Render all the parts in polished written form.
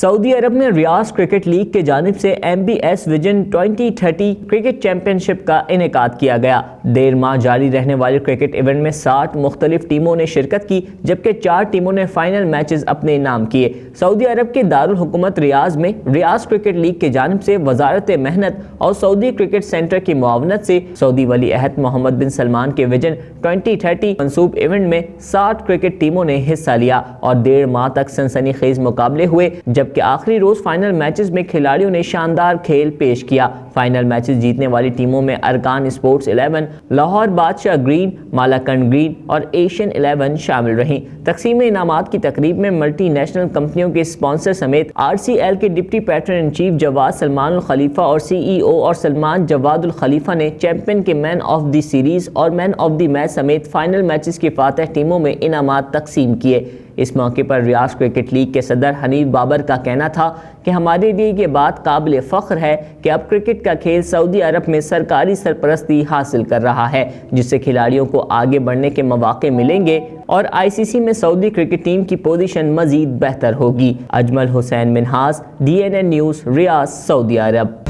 سعودی عرب میں ریاض cricket league کے جانب سے MBS ویژن 2030 کرکٹ چیمپئن شپ کا انعقاد کیا گیا۔ دیر ماہ جاری رہنے والے کرکٹ ایونٹ میں 60 مختلف ٹیموں نے شرکت کی، جبکہ 4 ٹیموں نے فائنل میچز اپنے نام کیے۔ سعودی عرب کے دارالحکومت ریاض میں ریاض کرکٹ لیگ کے جانب سے وزارت محنت اور سعودی کرکٹ سینٹر کی معاونت سے سعودی ولی عہد محمد بن سلمان کے ویژن 2030 منسوب ایونٹ میں 60 کرکٹ ٹیموں نے حصہ لیا اور 1.5 ماہ تک سنسنی خیز مقابلے ہوئے، جبکہ آخری روز فائنل میچز میں کھلاڑیوں نے شاندار کھیل پیش کیا۔ فائنل میچز جیتنے والی ٹیموں میں ارکان اسپورٹس 11، لاہور بادشاہ گرین، مالاکنڈ گرین اور ایشین 11 شامل رہیں۔ تقسیم انعامات کی تقریب میں ملٹی نیشنل کمپنیوں کے اسپانسر سمیت RCL کے deputy pattern in chief Jawad Salman Al Khalifa اور CEO اور سلمان جواد الخلیفہ نے چیمپئن کے مین آف دی سیریز اور مین آف دی میچ سمیت فائنل میچز کی فاتح ٹیموں میں انعامات تقسیم کیے۔ اس موقع پر ریاض کرکٹ لیگ کے صدر حنیف بابر کا کہنا تھا کہ ہمارے لیے یہ بات قابل فخر ہے کہ اب کرکٹ کا کھیل سعودی عرب میں سرکاری سرپرستی حاصل کر رہا ہے، جس سے کھلاڑیوں کو آگے بڑھنے کے مواقع ملیں گے اور ICC میں سعودی کرکٹ ٹیم کی پوزیشن مزید بہتر ہوگی۔ اجمل حسین منہاس، DNN نیوز، ریاض، سعودی عرب۔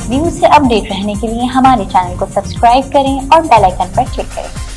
نیوز سے اپ ڈیٹ رہنے کے لیے ہمارے چینل کو سبسکرائب کریں اور بیل آئیکن پر کلک کریں۔